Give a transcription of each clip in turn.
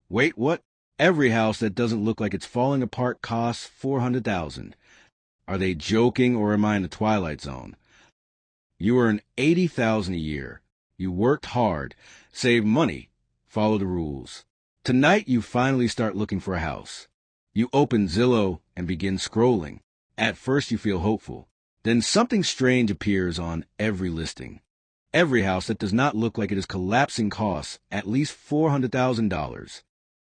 Wait, what? Every house that doesn't look like it's falling apart costs $400,000. Are they joking, or am I in the Twilight Zone? You earn $80,000 a year. You worked hard, saved money, follow the rules. Tonight you finally start looking for a house. You open Zillow and begin scrolling. At first you feel hopeful. Then something strange appears on every listing. Every house that does not look like it is collapsing costs at least $400,000.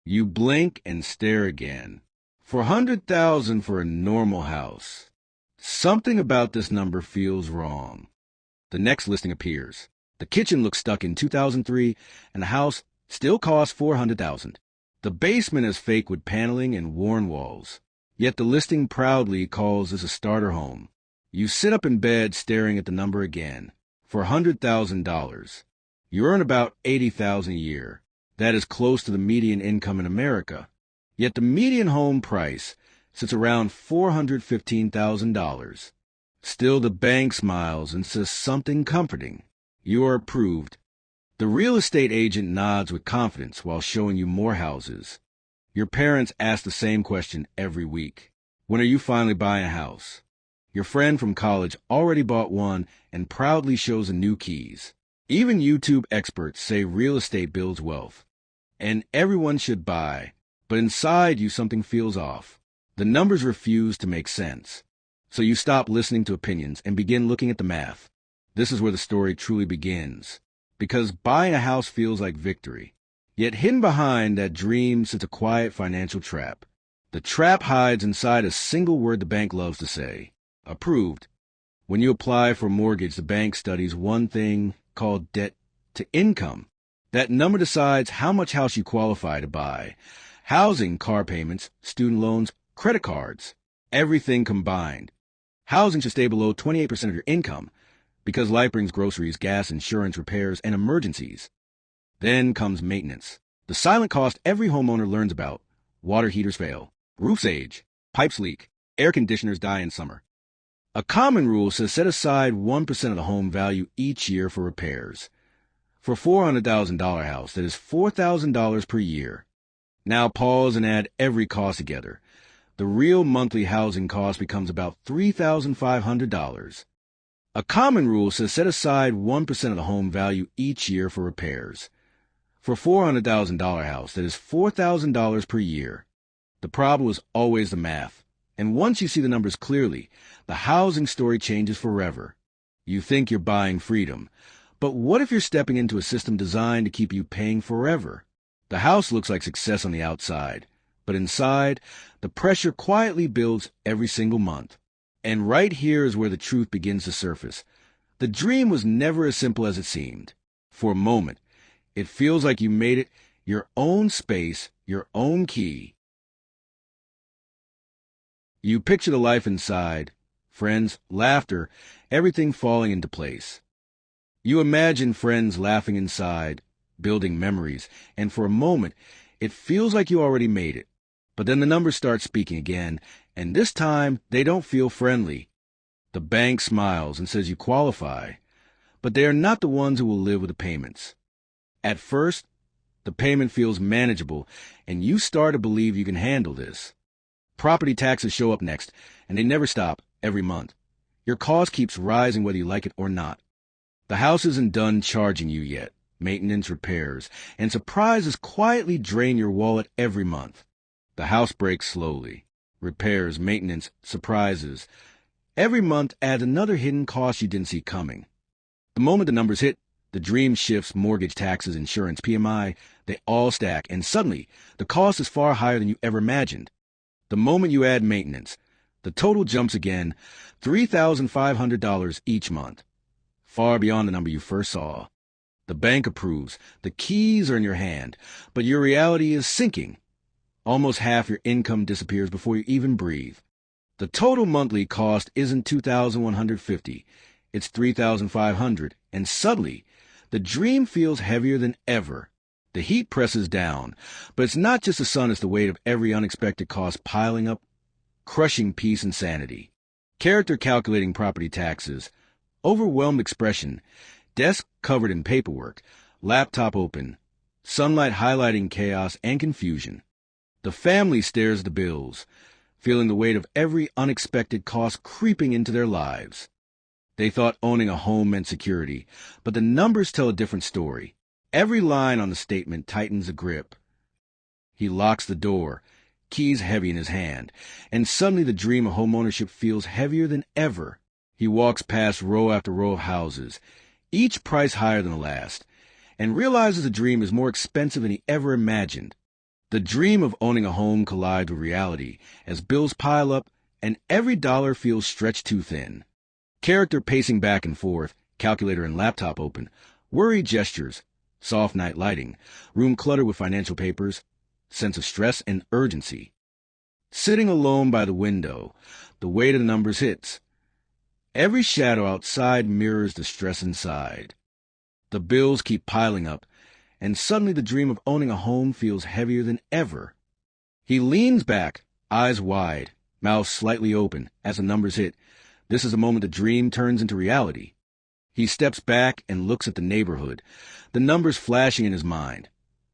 You blink and stare again. $400,000 for a normal house. Something about this number feels wrong. The next listing appears. The kitchen looks stuck in 2003, and the house still costs $400,000. The basement is fake with paneling and worn walls. Yet the listing proudly calls this a starter home. You sit up in bed staring at the number again. For $100,000. You earn about $80,000 a year. That is close to the median income in America. Yet the median home price sits around $415,000. Still, the bank smiles and says something comforting. You are approved. The real estate agent nods with confidence while showing you more houses. Your parents ask the same question every week. When are you finally buying a house? Your friend from college already bought one and proudly shows the new keys. Even YouTube experts say real estate builds wealth. And everyone should buy. But inside you something feels off. The numbers refuse to make sense. So you stop listening to opinions and begin looking at the math. This is where the story truly begins. Because buying a house feels like victory. Yet hidden behind that dream sits a quiet financial trap. The trap hides inside a single word the bank loves to say. Approved. When you apply for a mortgage, the bank studies one thing called debt to income. That number decides how much house you qualify to buy. Housing, car payments, student loans, credit cards, everything combined. Housing should stay below 28% of your income because life brings groceries, gas, insurance, repairs, and emergencies. Then comes maintenance, the silent cost every homeowner learns about. Water heaters fail, roofs age, pipes leak, air conditioners die in summer. A common rule says set aside 1% of the home value each year for repairs. For a $400,000 house, that is $4,000 per year. Now pause and add every cost together. The real monthly housing cost becomes about $3,500. A common rule says set aside 1% of the home value each year for repairs. For a $400,000 house, that is $4,000 per year. The problem is always the math. And once you see the numbers clearly, the housing story changes forever. You think you're buying freedom. But what if you're stepping into a system designed to keep you paying forever? The house looks like success on the outside. But inside, the pressure quietly builds every single month. And right here is where the truth begins to surface. The dream was never as simple as it seemed. For a moment, it feels like you made it your own space, your own key. You picture the life inside, friends, laughter, everything falling into place. You imagine friends laughing inside, building memories, and for a moment, it feels like you already made it. But then the numbers start speaking again, and this time they don't feel friendly. The bank smiles and says you qualify, but they are not the ones who will live with the payments. At first, the payment feels manageable, and you start to believe you can handle this. Property taxes show up next, and they never stop every month. Your cost keeps rising whether you like it or not. The house isn't done charging you yet. Maintenance, repairs, and surprises quietly drain your wallet every month. The house breaks slowly. Repairs, maintenance, surprises. Every month adds another hidden cost you didn't see coming. The moment the numbers hit, the dream shifts, mortgage, taxes, insurance, PMI, they all stack, and suddenly, the cost is far higher than you ever imagined. The moment you add maintenance, the total jumps again, $3,500 each month, far beyond the number you first saw. The bank approves, the keys are in your hand, but your reality is sinking. Almost half your income disappears before you even breathe. The total monthly cost isn't $2,150, it's $3,500, and suddenly, the dream feels heavier than ever. The heat presses down, but it's not just the sun, it's the weight of every unexpected cost piling up, crushing peace and sanity. Character calculating property taxes, overwhelmed expression, desk covered in paperwork, laptop open, sunlight highlighting chaos and confusion. The family stares at the bills, feeling the weight of every unexpected cost creeping into their lives. They thought owning a home meant security, but the numbers tell a different story. Every line on the statement tightens a grip. He locks the door, keys heavy in his hand, and suddenly the dream of homeownership feels heavier than ever. He walks past row after row of houses, each price higher than the last, and realizes the dream is more expensive than he ever imagined. The dream of owning a home collides with reality as bills pile up and every dollar feels stretched too thin. Character pacing back and forth, calculator and laptop open, worried gestures, soft night lighting, room cluttered with financial papers, sense of stress and urgency. Sitting alone by the window, the weight of the numbers hits. Every shadow outside mirrors the stress inside. The bills keep piling up, and suddenly the dream of owning a home feels heavier than ever. He leans back, eyes wide, mouth slightly open, as the numbers hit. This is the moment the dream turns into reality. He steps back and looks at the neighborhood, the numbers flashing in his mind.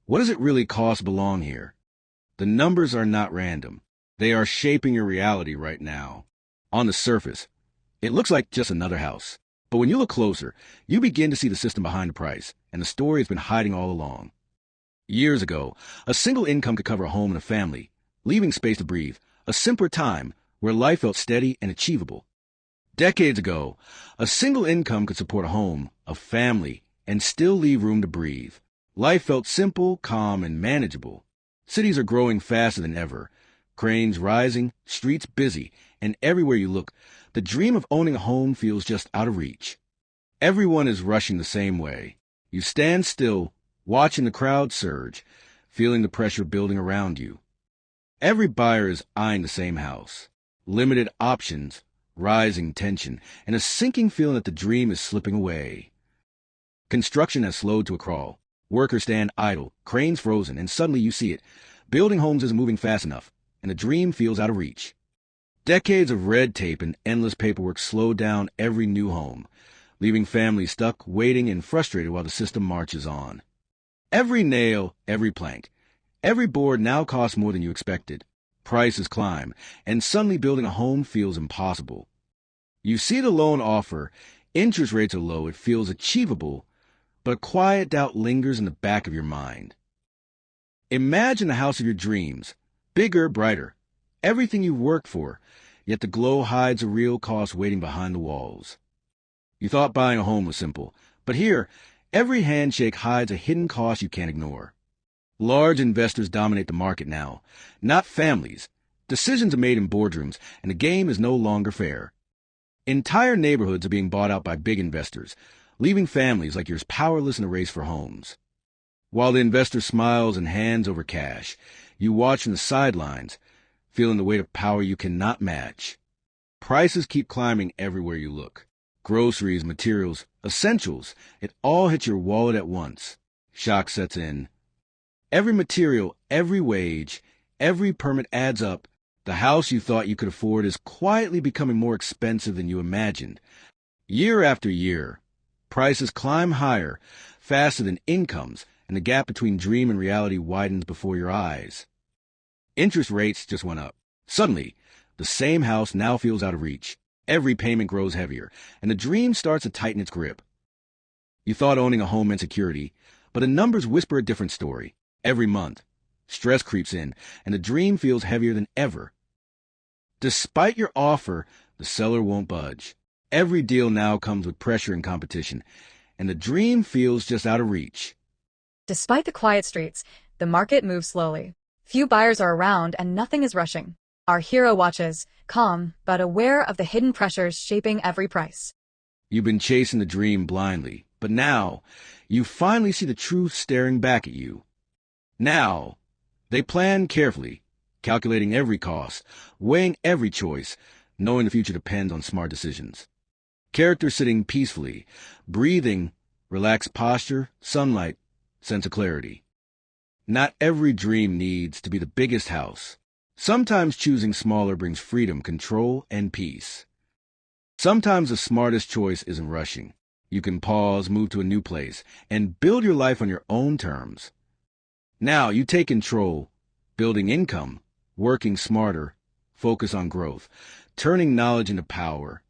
What does it really cost to belong here? The numbers are not random. They are shaping your reality right now. On the surface, it looks like just another house. But when you look closer, you begin to see the system behind the price, and the story has been hiding all along. Years ago, a single income could cover a home and a family, leaving space to breathe, a simpler time where life felt steady and achievable. Decades ago, a single income could support a home, a family, and still leave room to breathe. Life felt simple, calm, and manageable. Cities are growing faster than ever. Cranes rising, streets busy, and everywhere you look, the dream of owning a home feels just out of reach. Everyone is rushing the same way. You stand still, watching the crowd surge, feeling the pressure building around you. Every buyer is eyeing the same house. Limited options, rising tension, and a sinking feeling that the dream is slipping away. Construction has slowed to a crawl. Workers stand idle, cranes frozen, and suddenly you see it. Building homes isn't moving fast enough, and the dream feels out of reach. Decades of red tape and endless paperwork slow down every new home, leaving families stuck, waiting, and frustrated while the system marches on. Every nail, every plank, every board now costs more than you expected. Prices climb, and suddenly building a home feels impossible. You see the loan offer, interest rates are low, it feels achievable, but a quiet doubt lingers in the back of your mind. Imagine the house of your dreams, bigger, brighter, everything you've worked for, yet the glow hides a real cost waiting behind the walls. You thought buying a home was simple, but here, every handshake hides a hidden cost you can't ignore. Large investors dominate the market now, not families. Decisions are made in boardrooms, and the game is no longer fair. Entire neighborhoods are being bought out by big investors, leaving families like yours powerless in a race for homes. While the investor smiles and hands over cash, you watch from the sidelines, feeling the weight of power you cannot match. Prices keep climbing everywhere you look. Groceries, materials, essentials, it all hits your wallet at once. Shock sets in. Every material, every wage, every permit adds up. The house you thought you could afford is quietly becoming more expensive than you imagined. Year after year, prices climb higher, faster than incomes, and the gap between dream and reality widens before your eyes. Interest rates just went up. Suddenly, the same house now feels out of reach. Every payment grows heavier, and the dream starts to tighten its grip. You thought owning a home meant security, but the numbers whisper a different story. Every month, stress creeps in, and the dream feels heavier than ever. Despite your offer, the seller won't budge. Every deal now comes with pressure and competition, and the dream feels just out of reach. Despite the quiet streets, the market moves slowly. Few buyers are around and nothing is rushing. Our hero watches, calm but aware of the hidden pressures shaping every price. You've been chasing the dream blindly, but now you finally see the truth staring back at you. Now, they plan carefully, calculating every cost, weighing every choice, knowing the future depends on smart decisions. Characters sitting peacefully, breathing, relaxed posture, sunlight, sense of clarity. Not every dream needs to be the biggest house. Sometimes choosing smaller brings freedom, control, and peace. Sometimes the smartest choice isn't rushing. You can pause, move to a new place, and build your life on your own terms. Now you take control, building income, working smarter, focus on growth, turning knowledge into power.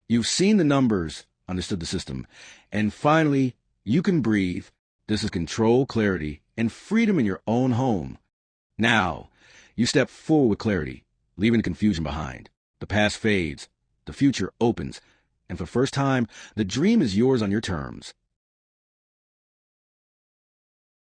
You've seen the numbers, understood the system, and finally, you can breathe. This is control, clarity, and freedom in your own home. Now, you step forward with clarity, leaving the confusion behind. The past fades, the future opens, and for the first time, the dream is yours on your terms.